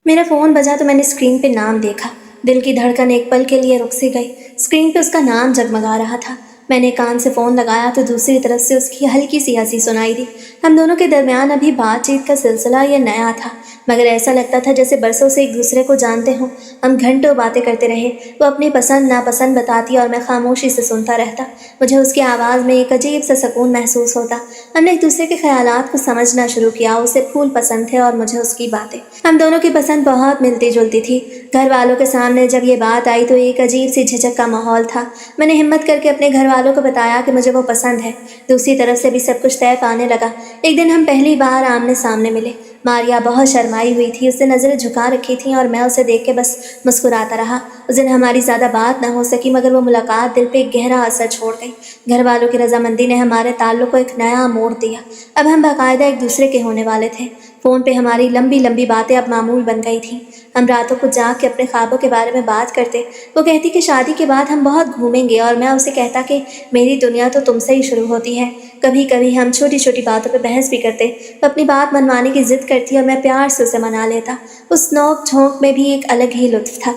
मेरा फ़ोन बजा तो मैंने स्क्रीन पे नाम देखा। दिल की धड़कन एक पल के लिए रुक सी गई। स्क्रीन पे उसका नाम जगमगा रहा था। मैंने कान से फ़ोन लगाया तो दूसरी तरफ से उसकी हल्की सी हंसी सुनाई दी। हम दोनों के दरमियान अभी बातचीत का सिलसिला ये नया था, मगर ऐसा लगता था जैसे बरसों से एक दूसरे को जानते हों। हम घंटों बातें करते रहे। वो अपनी पसंद नापसंद बताती और मैं खामोशी से सुनता रहता। मुझे उसकी आवाज़ में एक अजीब सा सुकून महसूस होता। हमने एक दूसरे के ख्यालात को समझना शुरू किया। उसे फूल पसंद थे और मुझे उसकी बातें। हम दोनों की पसंद बहुत मिलती जुलती थी। घर वालों के सामने जब ये बात आई तो एक अजीब सी झिझक का माहौल था। मैंने हिम्मत करके अपने घर वालों को बताया कि मुझे वो पसंद है। दूसरी तरफ से भी सब कुछ तय पाने लगा। एक दिन हम पहली बार आमने सामने मिले। मारिया बहुत शर्माई हुई थी, उसने नज़रें झुका रखी थीं और मैं उसे देख के बस मुस्कुराता रहा। उस दिन हमारी ज़्यादा बात न हो सकी, मगर वो मुलाकात दिल पे एक गहरा असर छोड़ गई। घर वालों की रजामंदी ने हमारे ताल्लुक को एक नया मोड़ दिया। अब हम बाकायदा एक दूसरे के होने वाले थे। फ़ोन पे हमारी लंबी लंबी बातें अब मामूल बन गई थीं। हम रातों को जाग के अपने ख्वाबों के बारे में बात करते। वो कहती कि शादी के बाद हम बहुत घूमेंगे और मैं उसे कहता कि मेरी दुनिया तो तुमसे ही शुरू होती है। कभी कभी हम छोटी छोटी बातों पे बहस भी करते। वो अपनी बात मनवाने की जिद करती और मैं प्यार से उसे मना लेता। उस नोक झोंक में भी एक अलग ही लुत्फ था।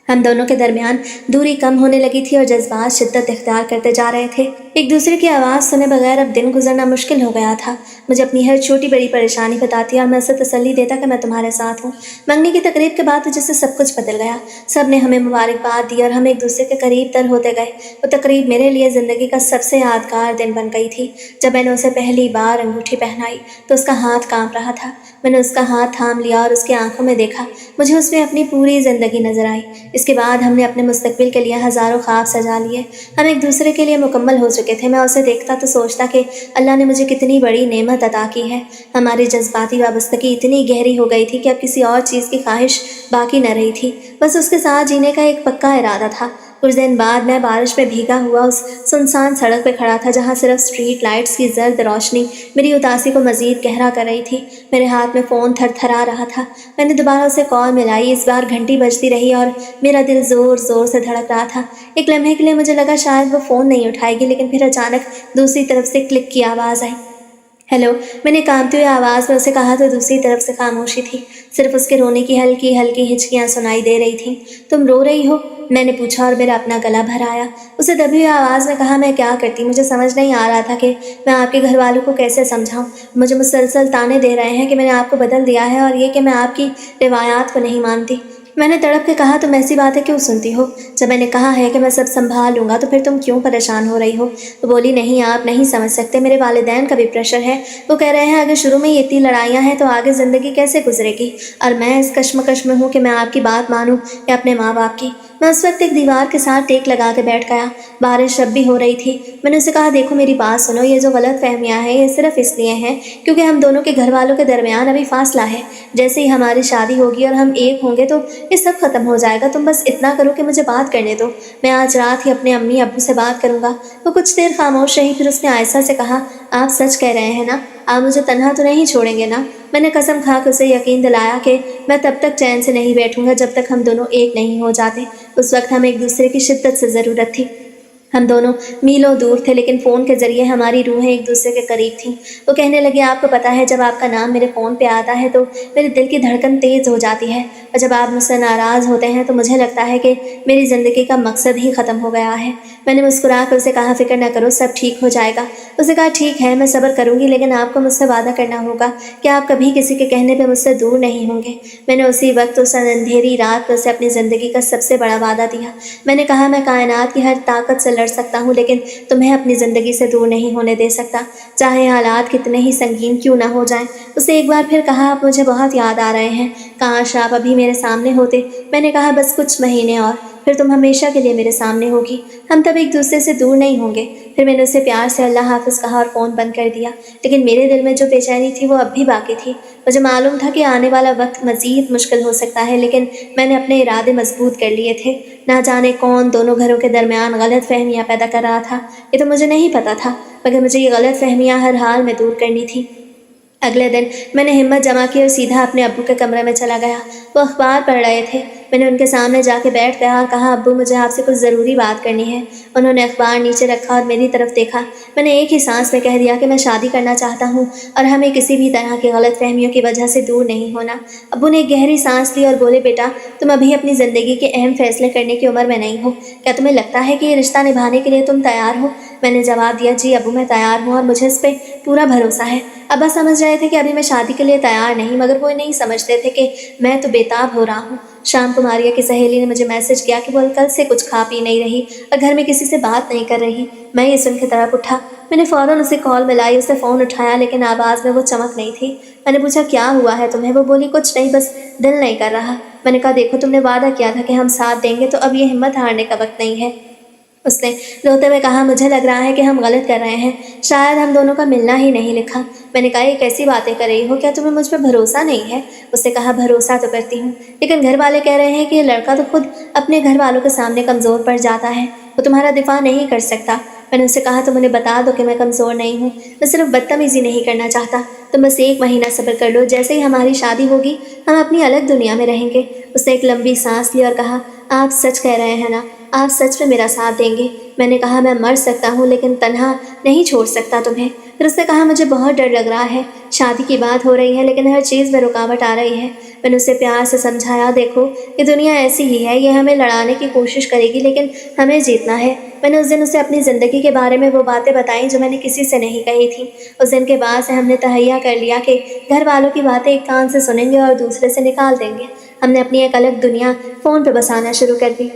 हम दोनों के दरमियान दूरी कम होने लगी थी और जज्बात शिद्दत इख्तियार करते जा रहे थे। एक दूसरे की आवाज़ सुने बगैर अब दिन गुजरना मुश्किल हो गया था। मुझे अपनी हर छोटी बड़ी परेशानी बताती और मैं उसे तसल्ली देता कि मैं तुम्हारे साथ हूँ। मंगनी की तकरीब के बाद तो जैसे सब कुछ बदल गया। सब ने हमें मुबारकबाद दी और हम एक दूसरे के करीब तर होते गए। वो तकरीब मेरे लिए ज़िंदगी का सबसे यादगार दिन बन गई थी। जब मैंने उसे पहली बार अंगूठी पहनाई तो उसका हाथ कांप रहा था। मैंने उसका हाथ थाम लिया और उसकी आंखों में देखा। मुझे उसमें अपनी पूरी ज़िंदगी नजर आई। इसके बाद हमने अपने मुस्तकबिल के लिए हज़ारों ख्वाब सजा लिए। हम एक दूसरे के लिए मुकम्मल हो चुके थे। मैं उसे देखता तो सोचता कि अल्लाह ने मुझे कितनी बड़ी नेमत अता की है। हमारी जज्बाती वाबस्तगी इतनी गहरी हो गई थी कि अब किसी और चीज़ की ख्वाहिश बाकी न रही थी। बस उसके साथ जीने का एक पक्का इरादा था। कुछ दिन बाद मैं बारिश में भीगा हुआ उस सुनसान सड़क पर खड़ा था, जहाँ सिर्फ स्ट्रीट लाइट्स की जर्द रोशनी मेरी उदासी को मज़ीद गहरा कर रही थी। मेरे हाथ में फ़ोन थरथरा रहा था। मैंने दोबारा उसे कॉल मिलाई। इस बार घंटी बजती रही और मेरा दिल ज़ोर ज़ोर से धड़क रहा था। एक लम्हे के लिए मुझे लगा शायद वो फ़ोन नहीं उठाएगी, लेकिन फिर अचानक दूसरी तरफ से क्लिक की आवाज़ आई। हेलो, मैंने कांपती हुई आवाज़ में उसे कहा तो दूसरी तरफ से खामोशी थी। सिर्फ उसके रोने की हल्की हल्की हिचकियाँ सुनाई दे रही थीं। तुम रो रही हो? मैंने पूछा और मेरा अपना गला भर आया। उसे दबी हुई आवाज़ में कहा, मैं क्या करती, मुझे समझ नहीं आ रहा था कि मैं आपके घर वालों को कैसे समझाऊं। मुझे मुसलसल ताने दे रहे हैं कि मैंने आपको बदल दिया है और ये कि मैं आपकी रिवायात को नहीं मानती। मैंने तड़प के कहा, तुम ऐसी बातें क्यों सुनती हो? जब मैंने कहा है कि मैं सब संभाल लूँगा तो फिर तुम क्यों परेशान हो रही हो? तो बोली, नहीं आप नहीं समझ सकते, मेरे वालिदैन का भी प्रेशर है। वो कह रहे हैं अगर शुरू में ही इतनी लड़ाइयाँ हैं तो आगे ज़िंदगी कैसे गुजरेगी। और मैं इस कश्मकश में हूँ कि मैं आपकी बात मानूँ या अपने माँ बाप की। मैं उस वक्त एक दीवार के साथ टेक लगा के बैठ गया। बारिश अब भी हो रही थी। मैंने उसे कहा, देखो मेरी बात सुनो, ये जो गलत फहमियाँ हैं ये सिर्फ इसलिए हैं क्योंकि हम दोनों के घर वालों के दरमियान अभी फासला है। जैसे ही हमारी शादी होगी और हम एक होंगे तो ये सब खत्म हो जाएगा। तुम बस इतना करो कि मुझे बात करने दो। मैं आज रात ही अपने अम्मी अब्बू से बात करूँगा। वो कुछ देर खामोश रही, फिर उसने आयशा से कहा, आप सच कह रहे हैं ना? आप मुझे तन्हा तो नहीं छोड़ेंगे ना? मैंने कसम खा के उसे यकीन दिलाया कि मैं तब तक चैन से नहीं बैठूंगा जब तक हम दोनों एक नहीं हो जाते। उस वक्त हमें एक दूसरे की शिद्दत से ज़रूरत थी। हम दोनों मीलों दूर थे, लेकिन फ़ोन के ज़रिए हमारी रूहें एक दूसरे के करीब थीं। वो कहने लगे, आपको पता है जब आपका नाम मेरे फ़ोन पे आता है तो मेरे दिल की धड़कन तेज़ हो जाती है, और जब आप मुझसे नाराज़ होते हैं तो मुझे लगता है कि मेरी ज़िंदगी का मकसद ही ख़त्म हो गया है। मैंने मुस्कुरा कर उसे कहा, फ़िक्र न करो, सब ठीक हो जाएगा। उसने कहा, ठीक है, मैं सब्र करूँगी, लेकिन आपको मुझसे वादा करना होगा कि आप कभी किसी के कहने पर मुझसे दूर नहीं होंगे। मैंने उसी वक्त उस अंधेरी रात पर उसे अपनी ज़िंदगी का सबसे बड़ा वादा दिया। मैंने कहा, मैं कायनात की हर ताकत से लड़ सकता हूँ, लेकिन तुम्हें अपनी ज़िंदगी से दूर नहीं होने दे सकता, चाहे हालात कितने ही संगीन क्यों ना हो जाएं। उसे एक बार फिर कहा, आप मुझे बहुत याद आ रहे हैं, काश आप अभी मेरे सामने होते। मैंने कहा, बस कुछ महीने और, फिर तुम हमेशा के लिए मेरे सामने होगी। हम तब एक दूसरे से दूर नहीं होंगे। फिर मैंने उसे प्यार से अल्लाह हाफ़िज़ कहा और फ़ोन बंद कर दिया। लेकिन मेरे दिल में जो बेचैनी थी वो अब भी बाकी थी। मुझे मालूम था कि आने वाला वक्त मज़ीद मुश्किल हो सकता है, लेकिन मैंने अपने इरादे मजबूत कर लिए थे। ना जाने कौन दोनों घरों के दरमियान गलत फहमियाँ पैदा कर रहा था, ये तो मुझे नहीं पता था, मगर मुझे ये गलत फहमियाँ हर हाल में दूर करनी थी। अगले दिन मैंने हिम्मत जमा की और सीधा अपने अब्बू के कमरे में चला गया। वो अखबार पढ़ रहे थे। میں نے ان کے سامنے جا کے بیٹھ گیا اور کہا ابو مجھے آپ سے کچھ ضروری بات کرنی ہے۔ انہوں نے اخبار نیچے رکھا اور میری طرف دیکھا۔ میں نے ایک ہی سانس میں کہہ دیا کہ میں شادی کرنا چاہتا ہوں اور ہمیں کسی بھی طرح کی غلط فہمیوں کی وجہ سے دور نہیں ہونا۔ ابو نے ایک گہری سانس لی اور بولے بیٹا تم ابھی اپنی زندگی کے اہم فیصلے کرنے کی عمر میں نہیں ہو، کیا تمہیں لگتا ہے کہ یہ رشتہ نبھانے کے لیے تم تیار ہو؟ میں نے جواب دیا جی ابو میں تیار ہوں اور مجھے اس پہ پورا بھروسہ ہے۔ ابا سمجھ رہے تھے کہ ابھی میں شادی کے لیے تیار نہیں، مگر وہ نہیں سمجھتے تھے کہ میں تو بےتاب ہو رہا ہوں۔ شام کو ماریا کی سہیلی نے مجھے میسج کیا کہ وہ کل سے کچھ کھا پی نہیں رہی اور گھر میں کسی سے بات نہیں کر رہی۔ میں یہ سن کے طرف اٹھا، میں نے فوراً اسے کال ملائی، اس نے فون اٹھایا لیکن آواز میں وہ چمک نہیں تھی۔ میں نے پوچھا کیا ہوا ہے تمہیں؟ وہ بولی کچھ نہیں بس دل نہیں کر رہا۔ میں نے کہا دیکھو تم نے وعدہ کیا تھا کہ ہم ساتھ دیں گے، تو اب یہ ہمت ہارنے کا وقت نہیں ہے۔ اس نے روتے ہوئے کہا مجھے لگ رہا ہے کہ ہم غلط کر رہے ہیں، شاید ہم دونوں کا ملنا ہی نہیں لکھا۔ میں نے کہا یہ کیسی باتیں کر رہی ہو، کیا تمہیں مجھ پہ بھروسہ نہیں ہے؟ اس نے کہا بھروسہ تو کرتی ہوں، لیکن گھر والے کہہ رہے ہیں کہ یہ لڑکا تو خود اپنے گھر والوں کے سامنے کمزور پڑ جاتا ہے، وہ تمہارا دفاع نہیں کر سکتا۔ میں نے اسے کہا تم انہیں بتا دو کہ میں کمزور نہیں ہوں، میں صرف بدتمیزی نہیں کرنا چاہتا، تم بس 1 مہینہ صبر کر لو، جیسے ہی ہماری شادی ہوگی ہم اپنی الگ دنیا میں رہیں گے۔ اس نے ایک لمبی سانس لی اور کہا آپ سچ کہہ رہے ہیں نا، آپ سچ میں میرا ساتھ دیں گے؟ میں نے کہا میں مر سکتا ہوں لیکن تنہا نہیں چھوڑ سکتا تمہیں۔ پھر اس نے کہا مجھے بہت ڈر لگ رہا ہے، شادی کی بات ہو رہی ہے لیکن ہر چیز میں رکاوٹ آ رہی ہے۔ میں نے اسے پیار سے سمجھایا دیکھو یہ دنیا ایسی ہی ہے، یہ ہمیں لڑانے کی کوشش کرے گی لیکن ہمیں جیتنا ہے۔ میں نے اس دن اسے اپنی زندگی کے بارے میں وہ باتیں بتائیں جو میں نے کسی سے نہیں کہی تھیں۔ اس دن کے بعد سے ہم نے تہیہ کر لیا کہ گھر والوں کی باتیں ایک کان سے سنیں گے اور دوسرے سے نکال دیں گے۔ ہم نے اپنی ایک الگ دنیا فون پہ بسانا شروع کر دی۔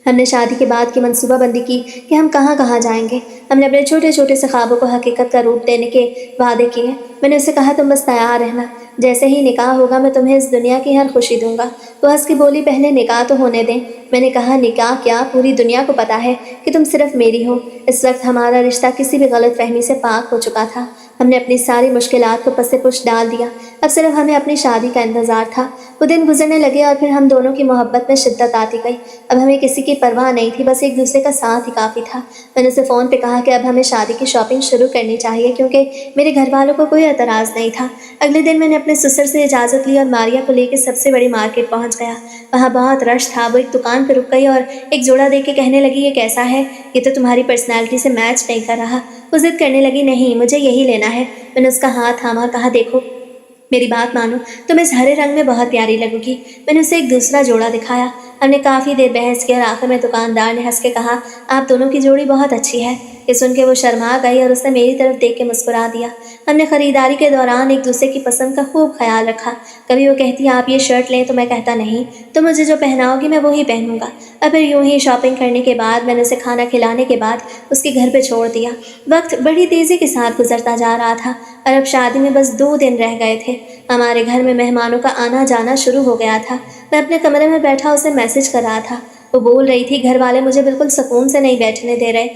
ہم نے شادی کے بعد کی منصوبہ بندی کی کہ ہم کہاں کہاں جائیں گے۔ ہم نے اپنے چھوٹے چھوٹے سے خوابوں کو حقیقت کا روپ دینے کے وعدے کیے۔ میں نے اسے کہا تم بس تیار رہنا، جیسے ہی نکاح ہوگا میں تمہیں اس دنیا کی ہر خوشی دوں گا۔ وہ ہنس کے بولی پہلے نکاح تو ہونے دیں۔ میں نے کہا نکاح کیا، پوری دنیا کو پتہ ہے کہ تم صرف میری ہو۔ اس وقت ہمارا رشتہ کسی بھی غلط فہمی سے پاک ہو چکا تھا۔ ہم نے اپنی ساری مشکلات کو پس پش ڈال دیا، اب صرف ہمیں اپنی شادی کا انتظار تھا۔ وہ دن گزرنے لگے اور پھر ہم دونوں کی محبت میں شدت آتی گئی۔ اب ہمیں کسی کی پرواہ نہیں تھی، بس ایک دوسرے کا ساتھ ہی کافی تھا۔ میں نے اسے فون پہ کہا کہ اب ہمیں شادی کی شاپنگ شروع کرنی چاہیے کیونکہ میرے گھر والوں کو کوئی اعتراض نہیں تھا۔ اگلے دن میں نے اپنے سسر سے اجازت لی اور ماریا کو لے کے سب سے بڑی مارکیٹ پہنچ گیا۔ وہاں بہت رش تھا۔ وہ ایک دکان پہ رک گئی اور ایک جوڑا دیکھ کے کہنے لگی یہ کیسا ہے، یہ تو تمہاری پرسنالٹی سے میچ نہیں کر رہا۔ وہ ضد کرنے لگی نہیں مجھے یہی لینا ہے۔ میں نے اس کا ہاتھ تھاما اور کہا دیکھو میری بات مانو، تم اس ہرے رنگ میں بہت پیاری لگو گی۔ میں نے اسے ایک دوسرا جوڑا دکھایا۔ ہم نے کافی دیر بحث کی اور آخر میں دکاندار نے ہنس کے کہا آپ دونوں کی جوڑی بہت اچھی ہے۔ یہ سن کے وہ شرما گئی اور اس نے میری طرف دیکھ کے مسکرا دیا۔ ہم نے خریداری کے دوران ایک دوسرے کی پسند کا خوب خیال رکھا۔ کبھی وہ کہتی آپ یہ شرٹ لیں تو میں کہتا نہیں، تم مجھے جو پہناؤ گی میں وہی پہنوں گا۔ اور پھر یوں ہی شاپنگ کرنے کے بعد میں نے اسے کھانا کھلانے کے بعد اس کے گھر پہ چھوڑ دیا۔ وقت بڑی تیزی کے ساتھ گزرتا جا رہا تھا اور اب شادی میں بس 2 دن رہ گئے تھے۔ ہمارے گھر میں مہمانوں کا آنا جانا شروع ہو گیا تھا۔ میں اپنے کمرے میں بیٹھا اسے میسج کر رہا تھا۔ وہ بول رہی تھی گھر والے مجھے بالکل سکون سے نہیں بیٹھنے دے رہے،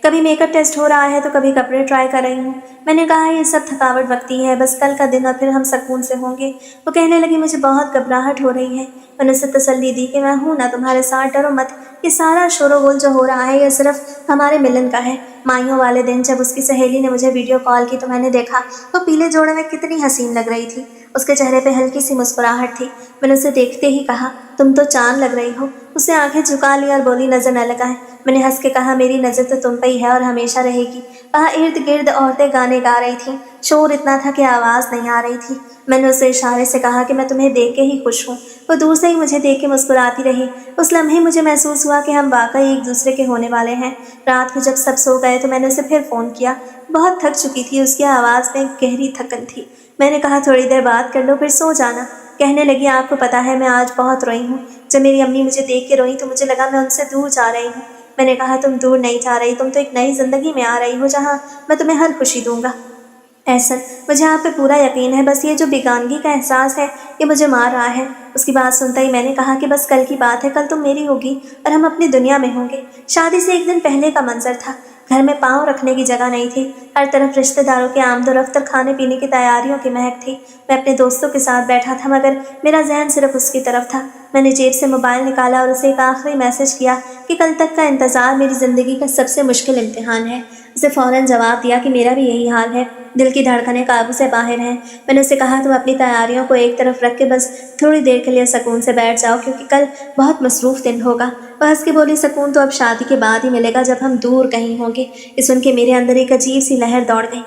کبھی میک اپ ٹیسٹ ہو رہا ہے تو کبھی کپڑے ٹرائی کر رہی ہوں۔ میں نے کہا یہ سب تھکاوٹ وقتی ہے، بس کل کا دن اور پھر ہم سکون سے ہوں گے۔ وہ کہنے لگی مجھے بہت گھبراہٹ ہو رہی ہے۔ میں نے اسے تسلی دی کہ میں ہوں نا تمہارے ساتھ، ڈرو مت، یہ سارا شور و غل جو ہو رہا ہے یہ صرف ہمارے ملن کا ہے۔ مائیوں والے دن جب اس کی سہیلی نے مجھے ویڈیو کال کی تو میں نے دیکھا وہ پیلے جوڑے میں کتنی حسین لگ رہی تھی۔ اس کے چہرے پہ ہلکی سی مسکراہٹ تھی۔ میں نے اسے دیکھتے ہی کہا تم تو چاند لگ رہی ہو۔ اس نے آنکھیں جھکا لی اور بولی نظر نہ لگائے۔ میں نے ہنس کے کہا میری نظر تو تم پہ ہی ہے اور ہمیشہ رہے گی۔ وہاں ارد گرد عورتیں گانے گا رہی تھیں، شور اتنا تھا کہ آواز نہیں آ رہی تھی۔ میں نے اسے اشارے سے کہا کہ میں تمہیں دیکھ کے ہی خوش ہوں۔ وہ دور سے ہی مجھے دیکھ کے مسکراتی رہی۔ اس لمحے مجھے محسوس ہوا کہ ہم واقعی ایک دوسرے کے ہونے والے ہیں۔ رات کو جب سب سو گئے تو میں نے اسے پھر فون کیا۔ بہت تھک چکی تھی، اس کی آواز میں گہری تھکن تھی۔ میں نے کہا تھوڑی دیر بات کر لو پھر سو جانا۔ کہنے لگی آپ کو پتہ ہے میں آج بہت روئی ہوں۔ جب میری امی مجھے دیکھ کے روئی تو مجھے لگا میں ان سے دور جا رہی ہوں۔ میں نے کہا تم دور نہیں جا رہی، تم تو ایک نئی زندگی میں آ رہی ہو جہاں میں تمہیں ہر خوشی دوں گا۔ احسن مجھے آپ پہ پورا یقین ہے، بس یہ جو بیگانگی کا احساس ہے یہ مجھے مار رہا ہے۔ اس کی بات سنتا ہی میں نے کہا کہ بس کل کی بات ہے، کل تم میری ہوگی اور ہم اپنی دنیا میں ہوں گے۔ شادی سے 1 دن پہلے کا منظر تھا۔ گھر میں پاؤں رکھنے کی جگہ نہیں تھی، ہر طرف رشتہ داروں کے آمد و رفت اور کھانے پینے کی تیاریوں کی مہک تھی۔ میں اپنے دوستوں کے ساتھ بیٹھا تھا مگر میرا ذہن صرف اس کی طرف تھا۔ میں نے جیب سے موبائل نکالا اور اسے ایک آخری میسج کیا کہ کل تک کا انتظار میری زندگی کا سب سے مشکل امتحان ہے۔ اسے فوراً جواب دیا کہ میرا بھی یہی حال ہے، دل کی دھڑکنیں قابو سے باہر ہیں۔ میں نے اسے کہا تم اپنی تیاریوں کو ایک طرف رکھ کے بس تھوڑی دیر کے لیے سکون سے بیٹھ جاؤ، کیونکہ کل بہت مصروف دن ہوگا۔ وہ ہنس کے بولی سکون تو اب شادی کے بعد ہی ملے گا، جب ہم دور کہیں ہوں گے۔ یہ سن کے میرے اندر ایک عجیب سی لہر دوڑ گئی۔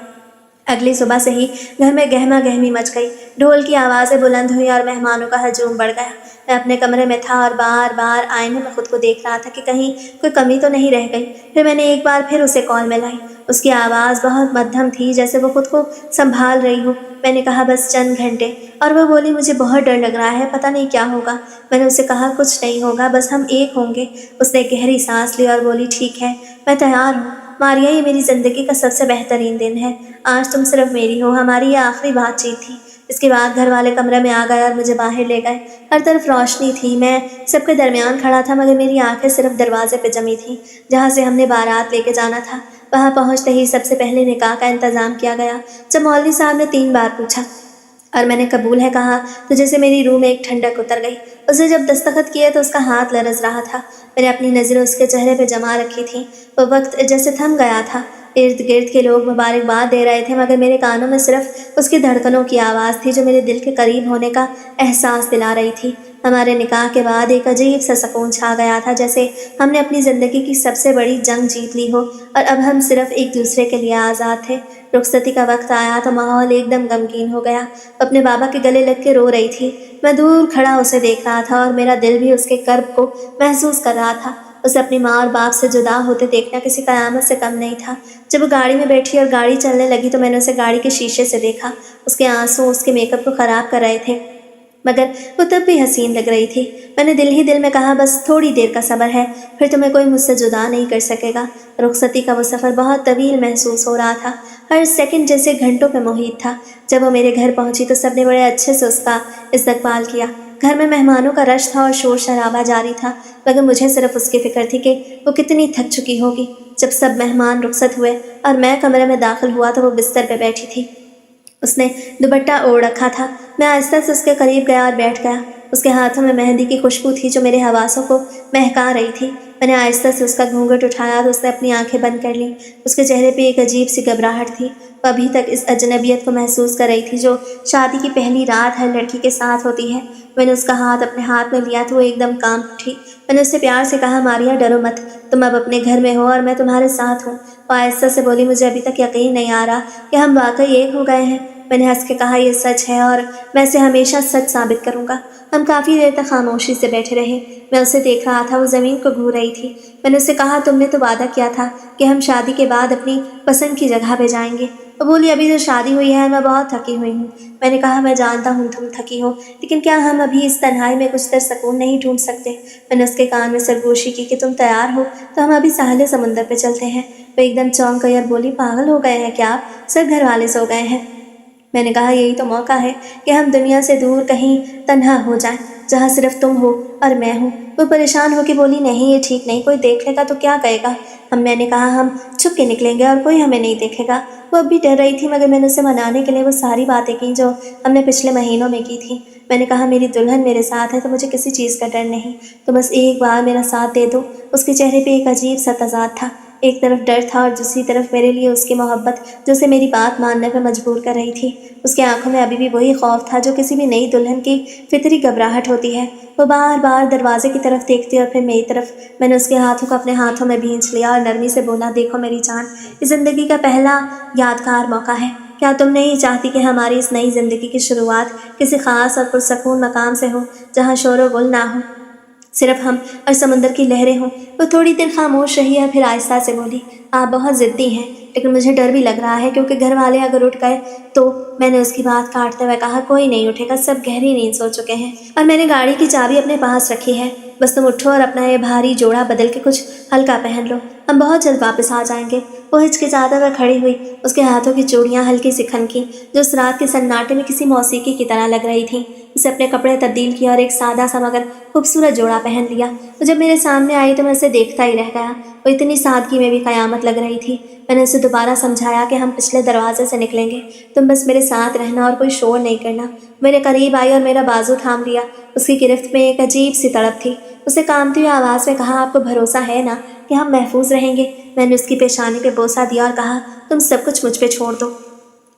اگلی صبح سے ہی گھر میں گہما گہمی مچ گئی، ڈھول کی آوازیں بلند ہوئی اور مہمانوں کا ہجوم بڑھ گیا۔ میں اپنے کمرے میں تھا اور بار بار آئینے میں خود کو دیکھ رہا تھا کہ کہیں کوئی کمی تو نہیں رہ گئی۔ پھر میں نے ایک بار پھر اسے کال میں لائی۔ اس کی آواز بہت مدھم تھی، جیسے وہ خود کو سنبھال رہی ہو۔ میں نے کہا بس چند گھنٹے، اور وہ بولی مجھے بہت ڈر لگ رہا ہے، پتہ نہیں کیا ہوگا۔ میں نے اسے کہا کچھ نہیں ہوگا، بس ہم ایک ہوں گے۔ اس نے گہری سانس لی اور بولی ٹھیک ہے، میں تیار ہوں۔ ماریا، یہ میری زندگی کا سب سے بہترین دن ہے۔ آج تم صرف میری ہو، ہماری یہ آخری بات چیت تھی۔ اس کے بعد گھر والے کمرے میں آ گئے اور مجھے باہر لے گئے۔ ہر طرف روشنی تھی، میں سب کے درمیان کھڑا تھا، مگر میری آنکھیں صرف دروازے پہ جمی تھیں جہاں سے ہم نے بارات لے کے جانا تھا۔ وہاں پہنچتے ہی سب سے پہلے نکاح کا انتظام کیا گیا۔ جب مولوی صاحب نے 3 بار پوچھا اور میں نے قبول ہے کہا تو جیسے میری روح میں ایک ٹھنڈک اتر گئی۔ اسے جب دستخط کیے تو اس کا ہاتھ لرز رہا تھا۔ میں نے اپنی نظریں اس کے چہرے پہ جما رکھی تھیں۔ وہ وقت جیسے تھم گیا تھا۔ ارد گرد کے لوگ مبارکباد دے رہے تھے، مگر میرے کانوں میں صرف اس کی دھڑکنوں کی آواز تھی جو میرے دل کے قریب ہونے کا احساس دلا رہی تھی۔ ہمارے نکاح کے بعد ایک عجیب سا سکون چھا گیا تھا، جیسے ہم نے اپنی زندگی کی سب سے بڑی جنگ جیت لی ہو اور اب ہم صرف ایک دوسرے کے لیے آزاد تھے۔ رخصتی کا وقت آیا تو ماحول ایک دم غمگین ہو گیا۔ اپنے بابا کے گلے لگ کے رو رہی تھی۔ میں دور کھڑا اسے دیکھ رہا تھا اور میرا دل بھی اس کے کرب کو محسوس کر رہا تھا۔ اسے اپنی ماں اور باپ سے جدا ہوتے دیکھنا کسی قیامت سے کم نہیں تھا۔ جب وہ گاڑی میں بیٹھی اور گاڑی چلنے لگی تو میں نے اسے گاڑی کے شیشے سے دیکھا۔ اس کے آنسو اس کے میک اپ کو خراب کر رہے تھے، مگر وہ تب بھی حسین لگ رہی تھی۔ میں نے دل ہی دل میں کہا بس تھوڑی دیر کا صبر ہے، پھر تمہیں کوئی مجھ سے جدا نہیں کر سکے گا۔ رخصتی کا وہ سفر بہت طویل محسوس ہو رہا تھا، ہر سیکنڈ جیسے گھنٹوں پہ محیط تھا۔ جب وہ میرے گھر پہنچی تو سب نے بڑے اچھے سے اس کا استقبال کیا۔ گھر میں مہمانوں کا رش تھا اور شور شرابہ جاری تھا، مگر مجھے صرف اس کی فکر تھی کہ وہ کتنی تھک چکی ہوگی۔ جب سب مہمان رخصت ہوئے اور میں کمرے میں داخل ہوا تو وہ بستر پہ بیٹھی تھی۔ اس نے دوپٹہ اوڑھ رکھا تھا۔ میں آہستہ سے اس کے قریب گیا اور بیٹھ گیا۔ اس کے ہاتھوں میں مہندی کی خوشبو تھی جو میرے حواسوں کو مہکا رہی تھی۔ میں نے آہستہ سے اس کا گھونگھٹ اٹھایا تو اس نے اپنی آنکھیں بند کر لیں۔ اس کے چہرے پہ ایک عجیب سی گھبراہٹ تھی۔ وہ ابھی تک اس اجنبیت کو محسوس کر رہی تھی جو شادی کی پہلی رات ہر لڑکی کے ساتھ ہوتی ہے۔ میں نے اس کا ہاتھ اپنے ہاتھ میں لیا تو وہ ایک دم کانپ اٹھی۔ میں نے اس سے پیار سے کہا ماریا ڈرو مت، تم اب اپنے گھر میں ہو اور میں تمہارے ساتھ ہوں۔ وہ آہستہ سے بولی مجھے ابھی تک یقین نہیں آ رہا کہ ہم واقعی ایک ہو گئے ہیں۔ میں نے ہنس کے کہا یہ سچ ہے اور میں اسے ہمیشہ سچ ثابت کروں گا۔ ہم کافی دیر تک خاموشی سے بیٹھے رہے۔ میں اسے دیکھ رہا تھا، وہ زمین کو گھور رہی تھی۔ میں نے اسے کہا تم نے تو وعدہ کیا تھا کہ ہم شادی کے بعد اپنی پسند کی جگہ پہ جائیں گے۔ وہ بولی ابھی تو شادی ہوئی ہے، میں بہت تھکی ہوئی ہوں۔ میں نے کہا میں جانتا ہوں تم تھکی ہو، لیکن کیا ہم ابھی اس تنہائی میں کچھ دیر سکون نہیں ڈھونڈ سکتے؟ میں نے اس کے کان میں سرگوشی کی کہ تم تیار ہو تو ہم ابھی ساحل سمندر پہ چلتے ہیں۔ وہ ایک دم چونک گئی اور بولی پاگل ہو گئے ہیں کیا آپ؟ سب گھر والے سو گئے ہیں۔ میں نے کہا یہی تو موقع ہے کہ ہم دنیا سے دور کہیں تنہا ہو جائیں جہاں صرف تم ہو اور میں ہوں۔ وہ پریشان ہو کے بولی نہیں یہ ٹھیک نہیں، کوئی دیکھ لے گا تو کیا کہے گا؟ میں نے کہا ہم چھپ کے نکلیں گے اور کوئی ہمیں نہیں دیکھے گا۔ وہ اب بھی ڈر رہی تھی، مگر میں نے اسے منانے کے لیے وہ ساری باتیں کی جو ہم نے پچھلے مہینوں میں کی تھی۔ میں نے کہا میری دلہن میرے ساتھ ہے تو مجھے کسی چیز کا ڈر نہیں، تو بس ایک بار میرا ساتھ دے دو۔ اس کے چہرے پہ ایک عجیب سا تضاد تھا، ایک طرف ڈر تھا اور دوسری طرف میرے لیے اس کی محبت جو اسے میری بات ماننے پہ مجبور کر رہی تھی۔ اس کی آنکھوں میں ابھی بھی وہی خوف تھا جو کسی بھی نئی دلہن کی فطری گھبراہٹ ہوتی ہے۔ وہ بار بار دروازے کی طرف دیکھتی اور پھر میری طرف۔ میں نے اس کے ہاتھوں کو اپنے ہاتھوں میں بھینچ لیا اور نرمی سے بولا دیکھو میری جان، یہ زندگی کا پہلا یادگار موقع ہے۔ کیا تم نہیں چاہتی کہ ہماری اس نئی زندگی کی شروعات کسی خاص اور پرسکون مقام سے ہو جہاں شور و غل نہ ہو، صرف ہم اور سمندر کی لہریں ہوں؟ وہ تھوڑی دیر خاموش رہی اور پھر آہستہ سے بولی آپ بہت ضدی ہیں، لیکن مجھے ڈر بھی لگ رہا ہے کیونکہ گھر والے اگر اٹھ گئے تو۔ میں نے اس کی بات کاٹتے ہوئے کہا کوئی نہیں اٹھے گا، سب گہری نیند سو چکے ہیں اور میں نے گاڑی کی چابی اپنے پاس رکھی ہے، بس تم اٹھو اور اپنا یہ بھاری جوڑا بدل کے کچھ ہلکا پہن لو، ہم بہت جلد واپس آ جائیں گے۔ وہ ہچکچاتے ہوئے کھڑی ہوئی، اس کے ہاتھوں کی چوڑیاں ہلکی سی کھنکی جو اس رات کے سناٹے میں کسی موسیقی کی طرح لگ رہی تھیں۔ اسے اپنے کپڑے تبدیل کیا اور ایک سادہ سا مگر خوبصورت جوڑا پہن لیا۔ وہ جب میرے سامنے آئی تو میں اسے دیکھتا ہی رہ گیا، وہ اتنی سادگی میں بھی قیامت لگ رہی تھی۔ میں نے اسے دوبارہ سمجھایا کہ ہم پچھلے دروازے سے نکلیں گے، تم بس میرے ساتھ رہنا اور کوئی شور نہیں کرنا۔ میرے قریب آئی اور میرا بازو تھام لیا۔ اس کی گرفت میں ایک عجیب سی تڑپ تھی۔ اسے کانپتی ہوئی آواز میں کہا آپ کو بھروسہ ہے نا کہ ہم محفوظ رہیں گے؟ میں نے اس کی پیشانی پہ بوسہ دیا اور کہا تم سب کچھ مجھ پہ چھوڑ دو،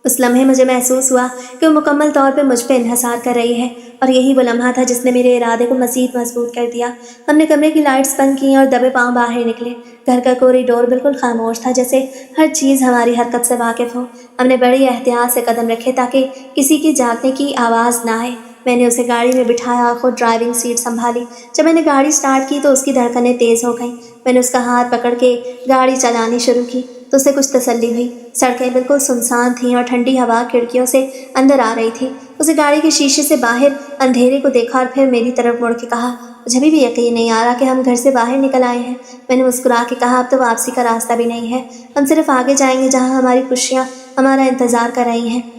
उस लम्हे मुझे महसूस हुआ कि वो मुकम्मल तौर पे मुझ पे इन्हिसार कर रही है और यही वो लम्हा था जिसने मेरे इरादे को मज़ीद मजबूत कर दिया। हमने कमरे की लाइट्स बंद की और दबे पांव बाहर निकले। घर का कॉरिडोर बिल्कुल खामोश था, जैसे हर चीज़ हमारी हरकत से वाकिफ़ हो। हमने बड़ी एहतियात से कदम रखे ताकि किसी की जागने की आवाज़ ना आए। मैंने उसे गाड़ी में बिठाया और ख़ुद ड्राइविंग सीट संभाली। जब मैंने गाड़ी स्टार्ट की तो उसकी धड़कनें तेज़ हो गईं। मैंने उसका हाथ पकड़ के गाड़ी चलानी शुरू की तो उसे कुछ तसल्ली हुई। सड़कें बिल्कुल सुनसान थीं और ठंडी हवा खिड़कियों से अंदर आ रही थी। उसे गाड़ी के शीशे से बाहर अंधेरे को देखा और फिर मेरी तरफ मुड़ के कहा, मुझे अभी भी यकीन नहीं आ रहा कि हम घर से बाहर निकल आए हैं। मैंने मुस्कुरा के कहा, अब तो वापसी का रास्ता भी नहीं है, हम सिर्फ आगे जाएंगे जहाँ हमारी खुशियाँ हमारा इंतज़ार कर रही हैं।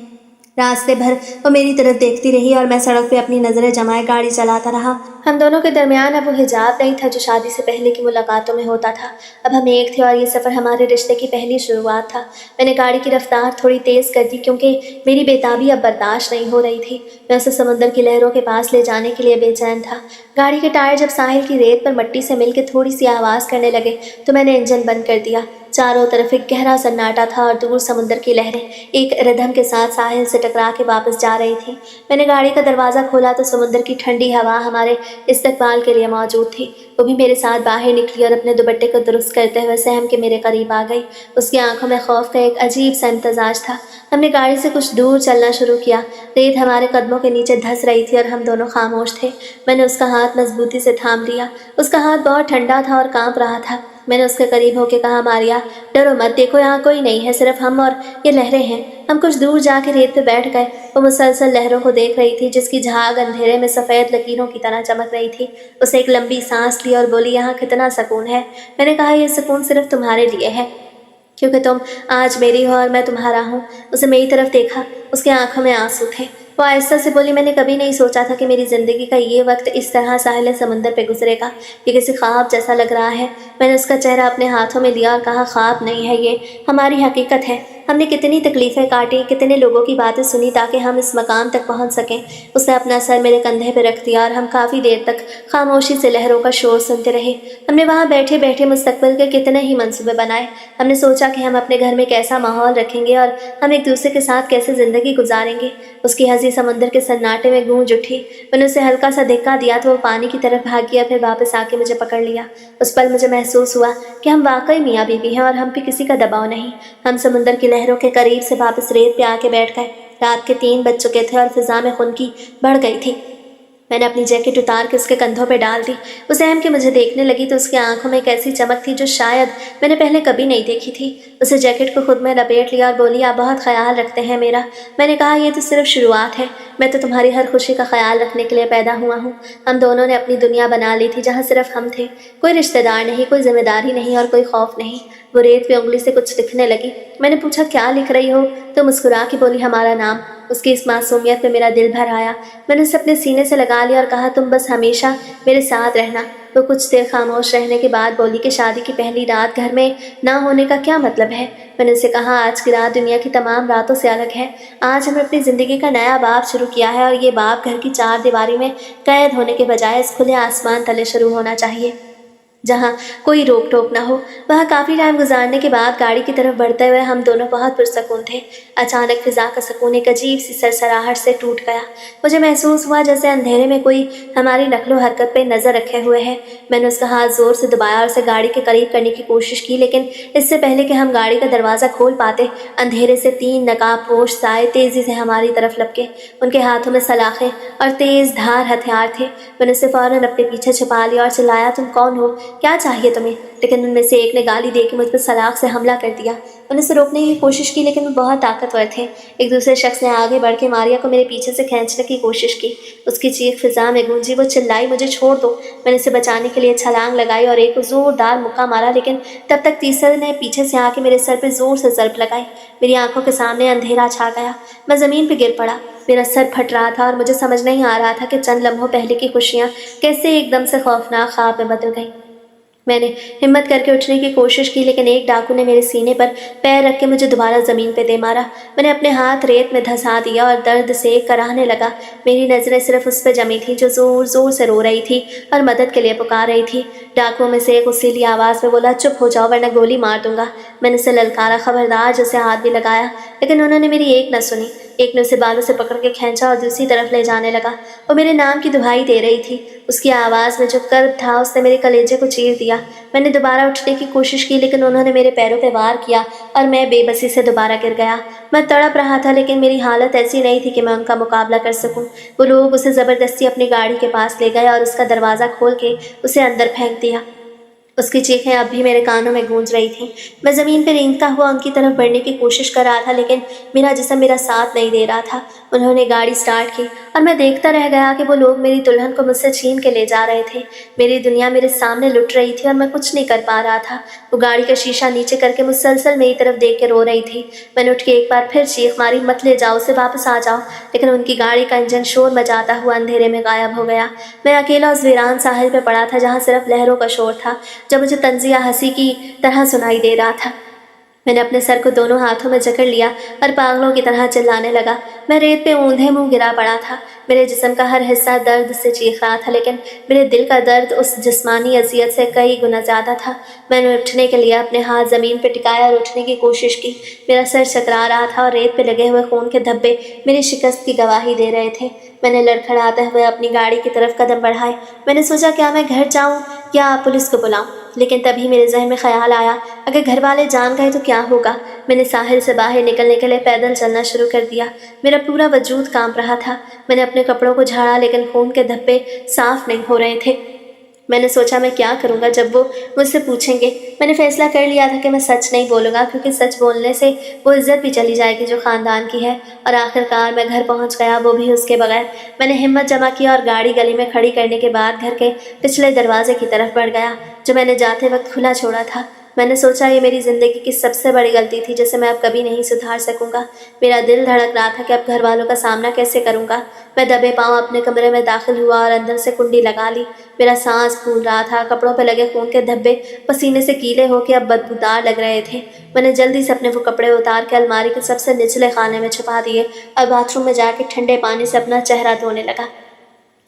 रास्ते भर वो मेरी तरफ देखती रही और मैं सड़क पे अपनी नज़रें जमाए गाड़ी चलाता रहा। हम दोनों के दरमियान अब वो हिजाब नहीं था जो शादी से पहले की मुलाकातों में होता था। अब हम एक थे और ये सफ़र हमारे रिश्ते की पहली शुरुआत था। मैंने गाड़ी की रफ्तार थोड़ी तेज़ कर दी क्योंकि मेरी बेताबी अब बर्दाश्त नहीं हो रही थी। मैं उसे समुद्र की लहरों के पास ले जाने के लिए बेचैन था। गाड़ी के टायर जब साहिल की रेत पर मट्टी से मिलकर थोड़ी सी आवाज़ करने लगे तो मैंने इंजन बंद कर दिया। चारों तरफ एक गहरा सन्नाटा था और दूर समुद्र की लहरें एक रिदम के साथ साहिल से टकरा के वापस जा रही थी। मैंने गाड़ी का दरवाज़ा खोला तो समुद्र की ठंडी हवा हमारे इस्तकबाल के लिए मौजूद थी। वो भी मेरे साथ बाहर निकली और अपने दुपट्टे को दुरुस्त करते हुए सहम के मेरे करीब आ गई। उसकी आंखों में खौफ का एक अजीब सा इम्तजाज था। हमने गाड़ी से कुछ दूर चलना शुरू किया। रेत हमारे कदमों के नीचे धंस रही थी और हम दोनों खामोश थे। मैंने उसका हाथ मजबूती से थाम लिया। उसका हाथ बहुत ठंडा था और कांप रहा था। मैंने उसके करीब होकर कहा, मारिया डरो मत, देखो यहाँ कोई नहीं है, सिर्फ हम और ये लहरें हैं। हम कुछ दूर जाके रेत पे बैठ गए। वो मुसलसल लहरों को देख रही थी जिसकी झाग अंधेरे में सफ़ेद लकीरों की तरह चमक रही थी। उसे एक लंबी सांस ली और बोली, यहाँ कितना सुकून है। मैंने कहा, यह सुकून सिर्फ तुम्हारे लिए है क्योंकि तुम आज मेरी हो और मैं तुम्हारा हूँ। उसे मेरी तरफ देखा, उसकी आंखों में आंसू थे। वो आहिस्ता से बोली, मैंने कभी नहीं सोचा था कि मेरी ज़िंदगी का ये वक्त इस तरह साहिल समंदर पे गुजरेगा। ये किसी ख्वाब जैसा लग रहा है। मैंने उसका चेहरा अपने हाथों में लिया और कहा, ख्वाब नहीं है, ये हमारी हकीकत है। हमने कितनी तकलीफ़ें काटी, कितने लोगों की बातें सुनी ताकि हम इस मकाम तक पहुंच सकें। उसने अपना सर मेरे कंधे पर रख दिया और हम काफ़ी देर तक खामोशी से लहरों का शोर सुनते रहे। हमने वहाँ बैठे बैठे मुस्तकबिल के कितने ही मंसूबे बनाए। हमने सोचा कि हम अपने घर में कैसा माहौल रखेंगे और हम एक दूसरे के साथ कैसे ज़िंदगी गुजारेंगे। उसकी हंसी समुद्र के सन्नाटे में गूंज उठी। मैंने उसे हल्का सा धक्का दिया तो वो पानी की तरफ भाग गया, फिर वापस आके मुझे पकड़ लिया। उस पल मुझे महसूस हुआ कि हम वाकई मियाँ बीवी हैं और हम पे किसी का दबाव नहीं। हम समुद्र की लहरों के करीब से वापस रेत पे आके बैठ गए। रात के 3 बज चुके थे और फिजा में खुनकी बढ़ गई थी। मैंने अपनी जैकेट उतार के उसके कंधों पे डाल दी। वो सहम के मुझे देखने लगी तो उसकी आंखों में एक ऐसी चमक थी जो शायद मैंने पहले कभी नहीं देखी थी। उसे जैकेट को खुद में लपेट लिया और बोली, आप बहुत ख्याल रखते हैं मेरा। मैंने कहा, यह तो सिर्फ शुरुआत है, मैं तो तुम्हारी हर खुशी का ख्याल रखने के लिए पैदा हुआ हूँ। हम दोनों ने अपनी दुनिया बना ली थी जहाँ सिर्फ हम थे। कोई रिश्तेदार नहीं, कोई जिम्मेदारी नहीं और कोई खौफ नहीं। वो रेत पे उंगली से कुछ लिखने लगी। मैंने पूछा, क्या लिख रही हो? तो मुस्कुरा के बोली, हमारा नाम। उसकी इस मासूमियत पे मेरा दिल भर आया। मैंने उसे अपने सीने से लगा लिया और कहा, तुम बस हमेशा मेरे साथ रहना। वो कुछ देर खामोश रहने के बाद बोली कि शादी की पहली रात घर में ना होने का क्या मतलब है? मैंने उसे कहा, आज की रात दुनिया की तमाम रातों से अलग है। आज हमने अपनी ज़िंदगी का नया बाब शुरू किया है और ये बाब घर की 4 दीवारी में कैद होने के बजाय इस खुले आसमान तले शुरू होना चाहिए जहाँ कोई रोक टोक ना हो। वहाँ काफ़ी टाइम गुजारने के बाद गाड़ी की तरफ बढ़ते हुए हम दोनों बहुत पुरसकून थे। अचानक फिजा का सुकून एक अजीब सी सरसराहट से टूट गया। मुझे महसूस हुआ जैसे अंधेरे में कोई हमारी नकलो हरकत पे नज़र रखे हुए है। मैंने उसका हाथ ज़ोर से दबाया और उसे गाड़ी के करीब करने की कोशिश की, लेकिन इससे पहले कि हम गाड़ी का दरवाज़ा खोल पाते, अंधेरे से 3 नकाबपोश साए तेज़ी से हमारी तरफ लपके। उनके हाथों में सलाखें और तेज़ धार हथियार थे। मैंने उसे फ़ौरन अपने पीछे छुपा लिया और चिल्लाया, तुम कौन हो? क्या चाहिए तुम्हें? लेकिन उनमें से एक ने गाली दे के मुझ पर सलाख से हमला कर दिया। मैंने उसे रोकने की कोशिश की लेकिन वो बहुत ताकतवर थे। एक दूसरे शख्स ने आगे बढ़ के मारिया को मेरे पीछे से खींचने की कोशिश की। उसकी चीख फिजा में गूंजी। वो चिल्लाई, मुझे छोड़ दो। मैंने उसे बचाने के लिए छलांग लगाई और एक जोरदार मुक्का मारा, लेकिन तब तक तीसरे ने पीछे से आके मेरे सर पर जोर से ज़रब लगाई। मेरी आंखों के सामने अंधेरा छा गया। मैं ज़मीन पर गिर पड़ा। मेरा सर फट रहा था और मुझे समझ नहीं आ रहा था कि चंद लम्हों पहले की खुशियाँ कैसे एकदम से खौफनाक ख्वाब में बदल गई। میں نے ہمت کر کے اٹھنے کی کوشش کی لیکن ایک ڈاکو نے میرے سینے پر پیر رکھ کے مجھے دوبارہ زمین پہ دے مارا۔ میں نے اپنے ہاتھ ریت میں دھسا دیا اور درد سے کراہنے لگا۔ میری نظریں صرف اس پہ جمی تھیں جو زور زور سے رو رہی تھی اور مدد کے لیے پکار رہی تھی۔ ڈاکوؤں میں سے ایک اصیلی آواز میں بولا، چپ ہو جاؤ ورنہ گولی مار دوں گا۔ میں نے اسے للکارا، خبردار، جسے ہاتھ بھی لگایا لیکن انہوں نے میری ایک نہ سنی۔ ایک نے اسے بالوں سے پکڑ کے کھینچا اور دوسری طرف لے جانے لگا۔ وہ میرے نام کی دہائی دے رہی تھی۔ اس کی آواز میں جو کرب تھا اس نے میرے کلیجے کو چیر دیا۔ میں نے دوبارہ اٹھنے کی کوشش کی لیکن انہوں نے میرے پیروں پہ وار کیا اور میں بے بسی سے دوبارہ گر گیا۔ میں تڑپ رہا تھا لیکن میری حالت ایسی نہیں تھی کہ میں ان کا مقابلہ کر سکوں۔ وہ لوگ اسے زبردستی اپنی گاڑی کے پاس لے گئے اور اس کا دروازہ کھول کے اسے اندر پھینک دیا۔ اس کی چیخیں اب بھی میرے کانوں میں گونج رہی تھیں۔ میں زمین پہ رینگتا ہوا ان کی طرف بڑھنے کی کوشش کر رہا تھا لیکن میرا جسم میرا ساتھ نہیں دے رہا تھا۔ انہوں نے گاڑی سٹارٹ کی اور میں دیکھتا رہ گیا کہ وہ لوگ میری دلہن کو مجھ سے چھین کے لے جا رہے تھے۔ میری دنیا میرے سامنے لٹ رہی تھی اور میں کچھ نہیں کر پا رہا تھا۔ وہ گاڑی کا شیشہ نیچے کر کے مسلسل میری طرف دیکھ کے رو رہی تھی۔ میں نے اٹھ کے ایک بار پھر چیخ ماری، مت لے جاؤ اسے، واپس آ جاؤ، لیکن ان کی گاڑی کا انجن شور مچاتا ہوا اندھیرے میں غائب ہو گیا۔ میں اکیلا اس ویران ساحل پہ پڑا تھا جہاں صرف لہروں کا شور تھا جو مجھے طنزیہ ہنسی کی طرح سنائی دے رہا تھا۔ میں نے اپنے سر کو دونوں ہاتھوں میں جکڑ لیا اور پاگلوں کی طرح چلانے لگا۔ میں ریت پہ اوندھے منہ گرا پڑا تھا۔ میرے جسم کا ہر حصہ درد سے چیخ رہا تھا لیکن میرے دل کا درد اس جسمانی اذیت سے کئی گنا زیادہ تھا۔ میں نے اٹھنے کے لیے اپنے ہاتھ زمین پہ ٹکائے اور اٹھنے کی کوشش کی۔ میرا سر چکرا رہا تھا اور ریت پہ لگے ہوئے خون کے دھبے میری شکست کی گواہی دے رہے تھے۔ میں نے لڑکھڑاتے ہوئے اپنی گاڑی کی طرف قدم بڑھائے۔ میں نے سوچا کیا میں گھر جاؤں یا پولیس کو بلاؤں، لیکن تبھی میرے ذہن میں خیال آیا اگر گھر والے جان گئے تو کیا ہوگا۔ میں نے ساحل سے باہر نکلنے کے لیے پیدل چلنا شروع کر دیا۔ میرا پورا وجود کانپ رہا تھا۔ میں نے اپنے کپڑوں کو جھاڑا لیکن خون کے دھبے صاف نہیں ہو رہے تھے۔ میں نے سوچا میں کیا کروں گا جب وہ مجھ سے پوچھیں گے۔ میں نے فیصلہ کر لیا تھا کہ میں سچ نہیں بولوں گا کیونکہ سچ بولنے سے وہ عزت بھی چلی جائے گی جو خاندان کی ہے۔ اور آخر کار میں گھر پہنچ گیا، وہ بھی اس کے بغیر۔ میں نے ہمت جمع کی اور گاڑی گلی میں کھڑی کرنے کے بعد گھر کے پچھلے دروازے کی طرف بڑھ گیا جو میں نے جاتے وقت کھلا چھوڑا تھا۔ میں نے سوچا یہ میری زندگی کی سب سے بڑی غلطی تھی جسے میں اب کبھی نہیں سدھار سکوں گا۔ میرا دل دھڑک رہا تھا کہ اب گھر والوں کا سامنا کیسے کروں گا۔ میں دبے پاؤں اپنے کمرے میں داخل ہوا اور اندر سے کنڈی لگا لی۔ میرا سانس پھول رہا تھا، کپڑوں پہ لگے خون کے دھبے پسینے سے گیلے ہو کے اب بدبودار لگ رہے تھے۔ میں نے جلدی سے اپنے وہ کپڑے اتار کے الماری کے سب سے نچلے خانے میں چھپا دیے اور باتھ روم میں جا کے ٹھنڈے پانی سے اپنا چہرہ دھونے لگا۔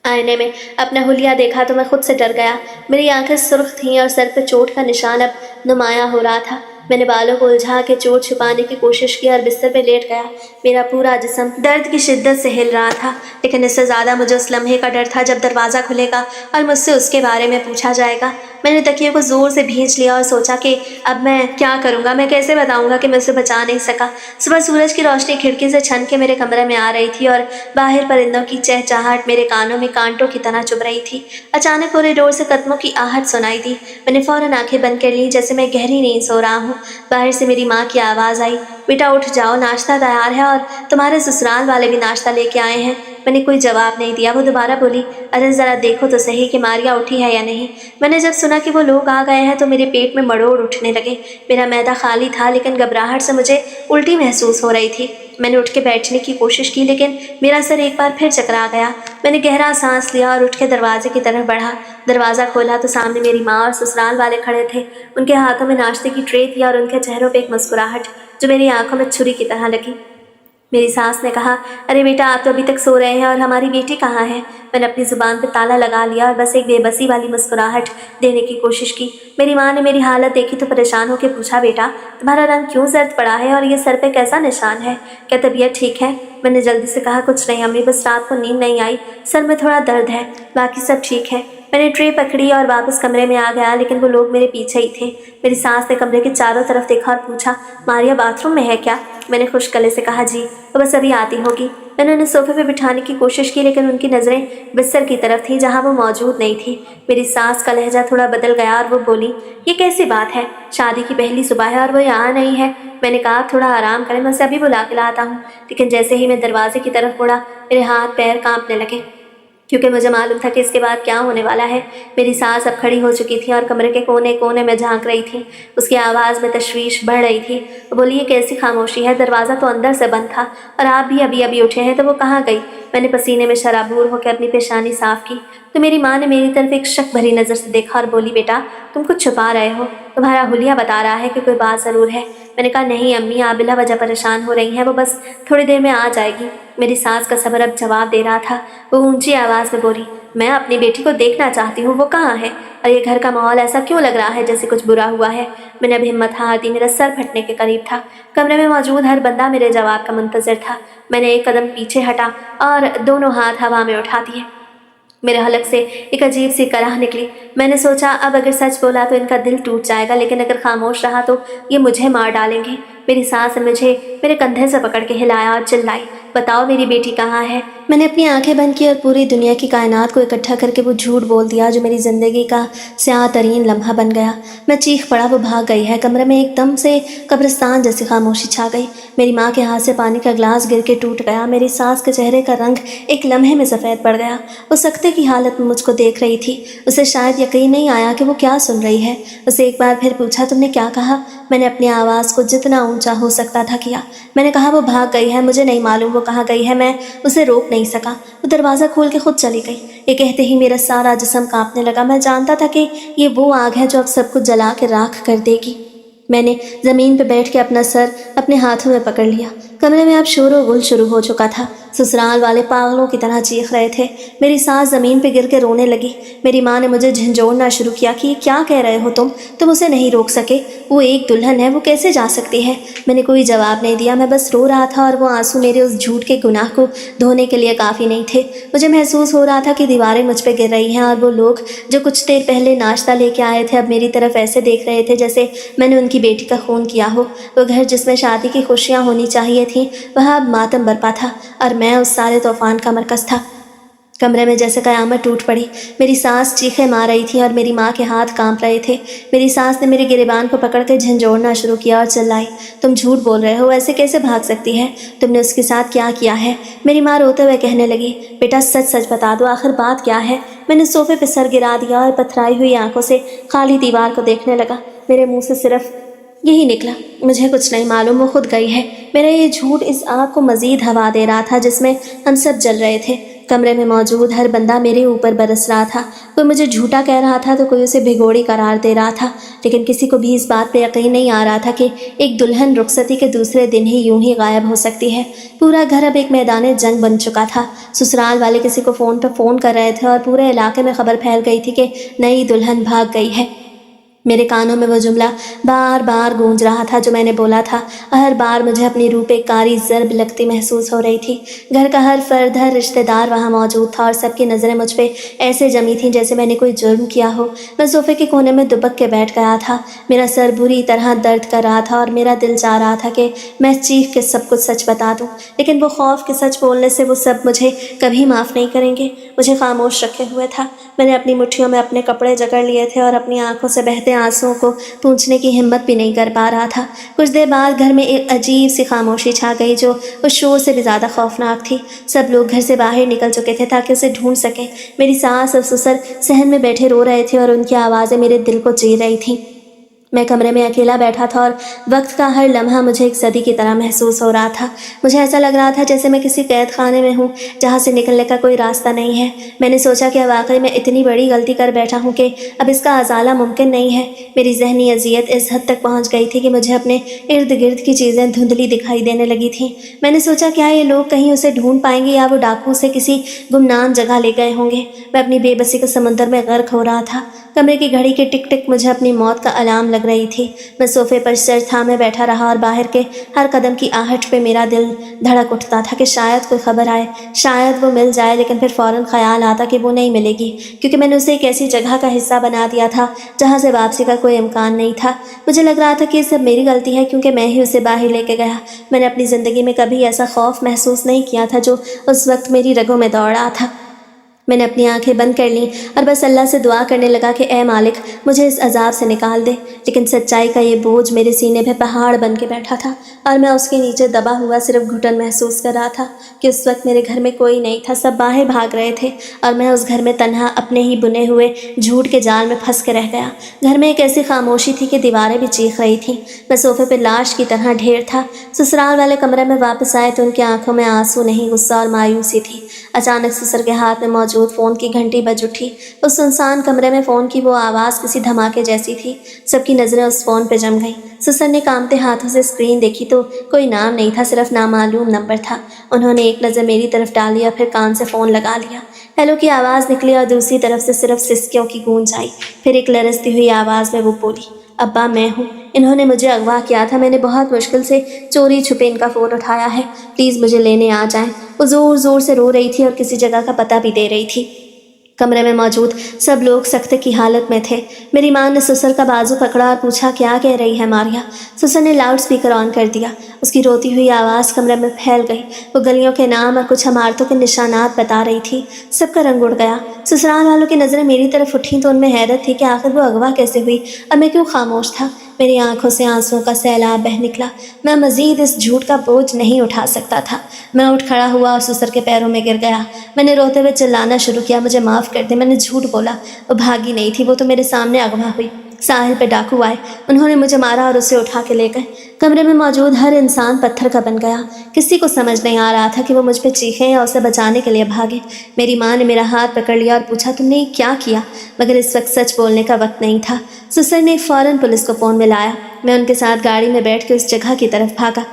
آئینے میں اپنا حلیہ دیکھا تو میں خود سے ڈر گیا۔ میری آنکھیں سرخ تھیں اور سر پہ چوٹ کا نشان اب نمایاں ہو رہا تھا۔ میں نے بالوں کو الجھا کے چوٹ چھپانے کی کوشش کی اور بستر پہ لیٹ گیا۔ میرا پورا جسم درد کی شدت سے ہل رہا تھا لیکن اس سے زیادہ مجھے اس لمحے کا ڈر تھا جب دروازہ کھلے گا اور مجھ سے اس کے بارے میں پوچھا جائے گا۔ میں نے تکیے کو زور سے بھینچ لیا اور سوچا کہ اب میں کیا کروں گا، میں کیسے بتاؤں گا کہ میں اسے بچا نہیں سکا۔ صبح سورج کی روشنی کھڑکی سے چھن کے میرے کمرے میں آ رہی تھی اور باہر پرندوں کی چہچہاہٹ میرے کانوں میں کانٹوں کی طرح چبھ رہی تھی۔ اچانک کوریڈور سے قدموں کی آہٹ سنائی دی۔ میں نے فوراً آنکھیں بند کر لیں جیسے میں گہری نیند سو رہا ہوں۔ باہر سے میری ماں کی آواز آئی، بیٹا اٹھ جاؤ، ناشتہ تیار ہے اور تمہارے سسرال والے بھی ناشتہ لے کے آئے ہیں۔ میں نے کوئی جواب نہیں دیا۔ وہ دوبارہ بولی، ارے ذرا دیکھو تو صحیح کہ ماریا اٹھی ہے یا نہیں۔ میں نے جب سنا کہ وہ لوگ آ گئے ہیں تو میرے پیٹ میں مڑوڑ اٹھنے لگے۔ میرا معدہ خالی تھا لیکن گھبراہٹ سے مجھے الٹی محسوس ہو رہی تھی۔ میں نے اٹھ کے بیٹھنے کی کوشش کی لیکن میرا سر ایک بار پھر چکرا گیا۔ میں نے گہرا سانس لیا اور اٹھ کے دروازے کی طرف بڑھا۔ دروازہ کھولا تو سامنے میری ماں اور سسرال والے کھڑے تھے۔ ان کے ہاتھوں میں ناشتے کی ٹرے تھی اور ان کے چہروں پہ ایک مسکراہٹ جو میری آنکھوں میں چھری کی طرح لگی۔ میری ساس نے کہا، ارے بیٹا آپ تو ابھی تک سو رہے ہیں اور ہماری بیٹی کہاں ہے؟ میں نے اپنی زبان پہ تالا لگا لیا اور بس ایک بے بسی والی مسکراہٹ دینے کی کوشش کی۔ میری ماں نے میری حالت دیکھی تو پریشان ہو کے پوچھا، بیٹا تمہارا رنگ کیوں زرد پڑا ہے اور یہ سر پہ کیسا نشان ہے؟ کیا طبیعت ٹھیک ہے؟ میں نے جلدی سے کہا، کچھ نہیں امی، بس رات کو نیند نہیں آئی، سر میں تھوڑا درد ہے، باقی سب ٹھیک ہے۔ میں نے ٹرے پکڑی اور واپس کمرے میں آ گیا لیکن وہ لوگ میرے پیچھے ہی تھے۔ میری ساس نے کمرے کے چاروں طرف دیکھا اور پوچھا، ماریا باتھ روم میں ہے کیا؟ میں نے خشک گلے سے کہا، جی، وہ بس ابھی آتی ہوگی۔ میں نے انہیں صوفے پہ بٹھانے کی کوشش کی لیکن ان کی نظریں بستر کی طرف تھیں جہاں وہ موجود نہیں تھی۔ میری ساس کا لہجہ تھوڑا بدل گیا اور وہ بولی، یہ کیسی بات ہے؟ شادی کی پہلی صبح ہے اور وہ یہاں نہیں ہے۔ میں نے کہا، تھوڑا آرام کریں، میں اسے ابھی بلا کے لاتا ہوں، لیکن جیسے ہی میں دروازے کی طرف مڑا میرے ہاتھ پیر کانپنے لگے۔ क्योंकि मुझे मालूम था कि इसके बाद क्या होने वाला है। मेरी सास अब खड़ी हो चुकी थी और कमरे के कोने कोने में झांक रही थी। उसकी आवाज़ में तशवीश बढ़ रही थी। वो बोली, ये कैसी खामोशी है, दरवाज़ा तो अंदर से बंद था और आप भी अभी अभी उठे हैं, तो वो कहाँ गई? मैंने पसीने में शराबूर होकर अपनी पेशानी साफ की तो मेरी माँ ने मेरी तरफ एक शक भरी नज़र से देखा और बोली, बेटा तुम कुछ छुपा रहे हो, तुम्हारा हुलिया बता रहा है कि कोई बात ज़रूर है। मैंने कहा, नहीं अम्मी, आप बिला वजह परेशान हो रही हैं, वो बस थोड़ी देर में आ जाएगी। मेरी सास का सबर अब जवाब दे रहा था। वो ऊंची आवाज़ में बोली, मैं अपनी बेटी को देखना चाहती हूँ, वो कहाँ है? और ये घर का माहौल ऐसा क्यों लग रहा है जैसे कुछ बुरा हुआ है? मैंने अब हिम्मत हार दी, मेरा सर फटने के करीब था। कमरे में मौजूद हर बंदा मेरे जवाब का मुंतज़िर था। मैंने एक कदम पीछे हटा और दोनों हाथ हवा में उठा दिए। मेरे हलक से एक अजीब सी कराह निकली। मैंने सोचा, अब अगर सच बोला तो इनका दिल टूट जाएगा, लेकिन अगर खामोश रहा तो ये मुझे मार डालेंगे। मेरी सास ने मुझे मेरे कंधे से पकड़ के हिलाया और चिल्लाई, बताओ मेरी बेटी कहाँ है? मैंने अपनी आंखें बंद की और पूरी दुनिया की कायनात को इकट्ठा करके वो झूठ बोल दिया जो मेरी ज़िंदगी का स्याह तरीन लम्हा बन गया। मैं चीख पड़ा, वो भाग गई है। कमरे में एकदम से कब्रिस्तान जैसी खामोशी छा गई। मेरी माँ के हाथ से पानी का गिलास गिर के टूट गया। मेरी सास के चेहरे का रंग एक लम्हे में सफ़ेद पड़ गया। वो सख्ते की हालत में मुझको देख रही थी। उसे शायद यकीन नहीं आया कि वो क्या सुन रही है। उसे एक बार फिर पूछा, तुमने क्या कहा? मैंने अपनी आवाज़ को जितना ऊंचा हो सकता था किया। मैंने कहा, वो भाग गई है, मुझे नहीं मालूम वो कहाँ गई है। मैं उसे रोक नहीं सका। वो दरवाज़ा खोल के खुद चली गई। ये कहते ही मेरा सारा जिस्म कांपने लगा। मैं जानता था कि ये वो आग है जो अब सब कुछ जला के राख कर देगी। मैंने ज़मीन पर बैठ के अपना सर अपने हाथों में पकड़ लिया। कमरे में अब शोर व गुल शुरू हो चुका था। ससुराल वाले पागलों की तरह चीख रहे थे। मेरी सास ज़मीन पे गिर के रोने लगी। मेरी माँ ने मुझे झंझोड़ना शुरू किया कि ये क्या कह रहे हो तुम उसे नहीं रोक सके, वो एक दुल्हन है, वो कैसे जा सकती है? मैंने कोई जवाब नहीं दिया। मैं बस रो रहा था और वो आंसू मेरे उस झूठ के गुनाह को धोने के लिए काफ़ी नहीं थे। मुझे महसूस हो रहा था कि दीवारें मुझ पर गिर रही हैं और वो लोग जो कुछ देर पहले नाश्ता लेके आए थे अब मेरी तरफ ऐसे देख रहे थे जैसे मैंने उनकी बेटी का खून किया हो। वो घर जिसमें शादी की खुशियाँ होनी चाहिए थी वह अब मातम बरपा था और मैं उस सारे तूफान का मरकज़ था। कमरे में जैसे क़यामत टूट पड़ी। मेरी सास चीखें मार रही थी और मेरी माँ के हाथ कांप रहे थे। मेरी सास ने मेरे गिरेबान को पकड़ कर झंझोड़ना शुरू किया और चिल्लाई, तुम झूठ बोल रहे हो, ऐसे कैसे भाग सकती है? तुमने उसके साथ क्या किया है? मेरी माँ रोते हुए कहने लगी, बेटा सच सच बता दो, आखिर बात क्या है? मैंने सोफे पर सर गिरा दिया और पथराई हुई आंखों से खाली दीवार को देखने लगा। मेरे मुँह से सिर्फ यही निकला, मुझे कुछ नहीं मालूम, वो खुद गई है। मेरा ये झूठ इस आग को मज़ीद हवा दे रहा था जिसमें हम सब जल रहे थे। कमरे में मौजूद हर बंदा मेरे ऊपर बरस रहा था। कोई मुझे झूठा कह रहा था तो कोई उसे भिगोड़ी करार दे रहा था, लेकिन किसी को भी इस बात पर यकीन नहीं आ रहा था कि एक दुल्हन रुखसती के दूसरे दिन ही यूं ही गायब हो सकती है। पूरा घर अब एक मैदान जंग बन चुका था। ससुराल वाले किसी को फ़ोन पर फ़ोन कर रहे थे और पूरे इलाके में खबर फैल गई थी कि नई दुल्हन भाग गई है। मेरे कानों में वो जुमला बार बार गूंज रहा था जो मैंने बोला था। हर बार मुझे अपनी रूह पे कारी ज़र्ब लगती महसूस हो रही थी। घर का हर फर्द, हर रिश्तेदार वहाँ मौजूद था और सबकी नज़रें मुझ पे ऐसे जमी थीं जैसे मैंने कोई जुर्म किया हो। मैं सोफ़े के कोने में दुबक के बैठ गया था। मेरा सर बुरी तरह दर्द कर रहा था और मेरा दिल चाह रहा था कि मैं चीख के सब कुछ सच बता दूँ, लेकिन वो खौफ के सच बोलने से वो सब मुझे कभी माफ़ नहीं करेंगे। मुझे खामोश रखे हुए था। मैंने अपनी मुट्ठियों में अपने कपड़े जकड़ लिए थे और अपनी आंखों से बहते आंसुओं को पूंछने की हिम्मत भी नहीं कर पा रहा था। कुछ देर बाद घर में एक अजीब सी खामोशी छा गई जो उस शोर से भी ज़्यादा खौफनाक थी। सब लोग घर से बाहर निकल चुके थे ताकि उसे ढूंढ सकें। मेरी सास और ससुर सहन में बैठे रो रहे थे और उनकी आवाज़ें मेरे दिल को चीर रही थीं। मैं कमरे में अकेला बैठा था और वक्त का हर लम्हा मुझे एक सदी की तरह महसूस हो रहा था। मुझे ऐसा लग रहा था जैसे मैं किसी कैद खाने में हूँ जहाँ से निकलने का कोई रास्ता नहीं है। मैंने सोचा कि वाकई मैं इतनी बड़ी गलती कर बैठा हूँ कि अब इसका अजाला मुमकिन नहीं है। मेरी जहनी अजियत इस हद तक पहुँच गई थी कि मुझे अपने इर्द गिर्द की चीज़ें धुंधली दिखाई देने लगी थीं। मैंने सोचा क्या ये लोग कहीं उसे ढूंढ पाएंगे या वो डाकू उसे किसी गुमनाम जगह ले गए होंगे। मैं अपनी बेबसी के समंदर में गर्क हो रहा था। कमरे की घड़ी की टिक टिक मुझे अपनी मौत का अलार्म लग रही थी। मैं सोफे पर सर थामे बैठा रहा और बाहर के हर कदम की आहट पे मेरा दिल धड़क उठता था कि शायद कोई खबर आए, शायद वो मिल जाए, लेकिन फिर फ़ौरन ख्याल आता कि वो नहीं मिलेगी क्योंकि मैंने उसे एक ऐसी जगह का हिस्सा बना दिया था जहाँ से वापसी का कोई इम्कान नहीं था। मुझे लग रहा था कि ये सब मेरी गलती है क्योंकि मैं ही उसे बाहर लेके गया। मैंने अपनी ज़िंदगी में कभी ऐसा खौफ महसूस नहीं किया था जो उस वक्त मेरी रगों में दौड़ रहा था। मैंने अपनी आंखें बंद कर लीं और बस अल्लाह से दुआ करने लगा कि ए मालिक, मुझे इस अजाब से निकाल दे। लेकिन सच्चाई का ये बोझ मेरे सीने पे पहाड़ बन के बैठा था और मैं उसके नीचे दबा हुआ सिर्फ घुटन महसूस कर रहा था कि उस वक्त मेरे घर में कोई नहीं था, सब बाहर भाग रहे थे और मैं उस घर में तन्हा अपने ही बुने हुए झूठ के जाल में फंस के रह गया। घर में एक ऐसी खामोशी थी कि दीवारें भी चीख रही थीं। मैं सोफे पर लाश की तरह ढेर था। ससुराल वाले कमरे में वापस आए तो उनकी आंखों में आंसू नहीं, गुस्सा और मायूसी थी। अचानक ससुर के हाथ में मौजूद फ़ोन की घंटी बज उठी। उस सुनसान कमरे में फ़ोन की वो आवाज़ किसी धमाके जैसी थी। सबकी नज़रें उस फ़ोन पे जम गईं। ससुर ने कांपते हाथों से स्क्रीन देखी तो कोई नाम नहीं था, सिर्फ नामालूम नंबर था। उन्होंने एक नज़र मेरी तरफ डाली और फिर कान से फ़ोन लगा लिया। हेलो की आवाज़ निकली और दूसरी तरफ से सिर्फ सिसकियों की गूंज आई। फिर एक लरजती हुई आवाज़ में वो बोली, अब्बा मैं हूँ। इन्होंने मुझे अगवा किया था। मैंने बहुत मुश्किल से चोरी छुपे इनका फ़ोन उठाया है। प्लीज़ मुझे लेने आ जाएं। वो ज़ोर ज़ोर से रो रही थी और किसी जगह का पता भी दे रही थी। कमरे में मौजूद सब लोग सख्ते की हालत में थे। मेरी माँ ने ससुर का बाजू पकड़ा और पूछा, क्या कह रही है मारिया? ससुर ने लाउड स्पीकर ऑन कर दिया। उसकी रोती हुई आवाज़ कमरे में फैल गई। वो गलियों के नाम और कुछ इमारतों के निशानात बता रही थी। सबका रंग उड़ गया। ससुराल वालों की नज़रें मेरी तरफ उठी तो उनमें हैरत थी कि आखिर वो अगवा कैसे हुई और मैं क्यों खामोश था। मेरी आंखों से आंसुओं का सैलाब बह निकला। मैं मज़ीद इस झूठ का बोझ नहीं उठा सकता था। मैं उठ खड़ा हुआ और ससुर के पैरों में गिर गया। मैंने रोते हुए चिल्लाना शुरू किया, मुझे माफ़ कर दे, मैंने झूठ बोला। वो भागी नहीं थी, वो तो मेरे सामने अगवा हुई। साहिल पे डाकू आए, उन्होंने मुझे मारा और उसे उठा के ले गए। कमरे में मौजूद हर इंसान पत्थर का बन गया। किसी को समझ नहीं आ रहा था कि वो मुझ पे चीखें या उसे बचाने के लिए भागे। मेरी माँ ने मेरा हाथ पकड़ लिया और पूछा, तुमने ये क्या किया? मगर इस वक्त सच बोलने का वक्त नहीं था। ससुर ने फ़ौरन पुलिस को फ़ोन में लाया। मैं उनके साथ गाड़ी में बैठ के उस जगह की तरफ भागा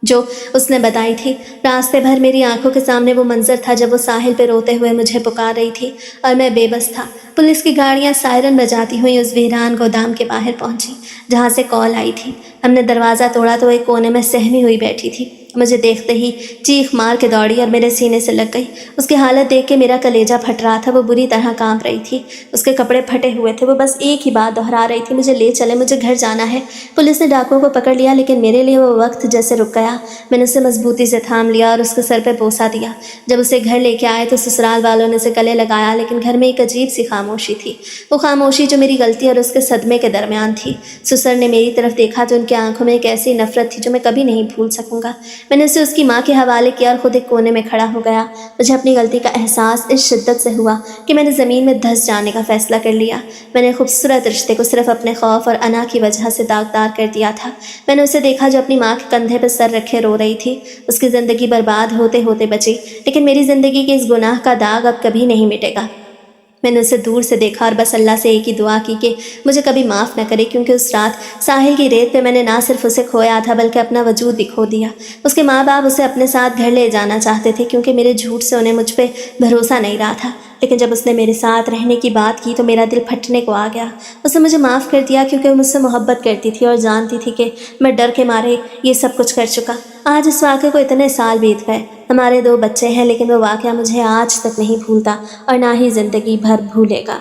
जो उसने बताई थी। रास्ते भर मेरी आंखों के सामने वो मंजर था जब वो साहिल पे रोते हुए मुझे पुकार रही थी और मैं बेबस था। पुलिस की गाड़ियां सायरन बजाती हुई उस वीरान गोदाम के बाहर पहुंची जहां से कॉल आई थी। हमने दरवाज़ा तोड़ा तो एक कोने में सहमी हुई बैठी थी। मुझे देखते ही चीख मार के दौड़ी और मेरे सीने से लग गई। उसकी हालत देख के मेरा कलेजा फट रहा था। वो बुरी तरह कांप रही थी। उसके कपड़े फटे हुए थे। वो बस एक ही बात दोहरा रही थी, मुझे ले चले, मुझे घर जाना है। पुलिस ने डाकुओं को पकड़ लिया लेकिन मेरे लिए वो वक्त जैसे रुक गया। मैंने उसे मजबूती से थाम लिया और उसके सर पे बोसा दिया। जब उसे घर लेके आए तो ससुराल वालों ने उसे गले लगाया लेकिन घर में एक अजीब सी खामोशी थी। वो खामोशी जो मेरी गलती और उसके सदमे के दरमियान थी। ससुर ने मेरी तरफ देखा तो उनकी आंखों में एक ऐसी नफरत थी जो मैं कभी नहीं भूल सकूंगा। मैंने उसे उसकी माँ के हवाले किया और खुद एक कोने में खड़ा हो गया। मुझे अपनी गलती का एहसास इस शिद्दत से हुआ कि मैंने ज़मीन में धंस जाने का फैसला कर लिया। मैंने खूबसूरत रिश्ते को सिर्फ अपने खौफ और अना की वजह से दागदार कर दिया था। मैंने उसे देखा जो अपनी माँ के कंधे पर सर रखे रो रही थी। उसकी ज़िंदगी बर्बाद होते होते बची, लेकिन मेरी ज़िंदगी के इस गुनाह का दाग अब कभी नहीं मिटेगा। मैंने उसे दूर से देखा और बस अल्लाह से एक ही दुआ की कि मुझे कभी माफ़ न करे, क्योंकि उस रात साहिल की रेत पे मैंने ना सिर्फ उसे खोया था बल्कि अपना वजूद भी खो दिया। उसके माँ बाप उसे अपने साथ घर ले जाना चाहते थे क्योंकि मेरे झूठ से उन्हें मुझ पे भरोसा नहीं रहा था। लेकिन जब उसने मेरे साथ रहने की बात की तो मेरा दिल फटने को आ गया। उसने मुझे माफ़ कर दिया क्योंकि वो मुझसे मोहब्बत करती थी और जानती थी कि मैं डर के मारे ये सब कुछ कर चुका। आज इस वाक़े को इतने साल बीत गए। हमारे 2 बच्चे हैं लेकिन वो वाक़या मुझे आज तक नहीं भूलता और ना ही ज़िंदगी भर भूलेगा।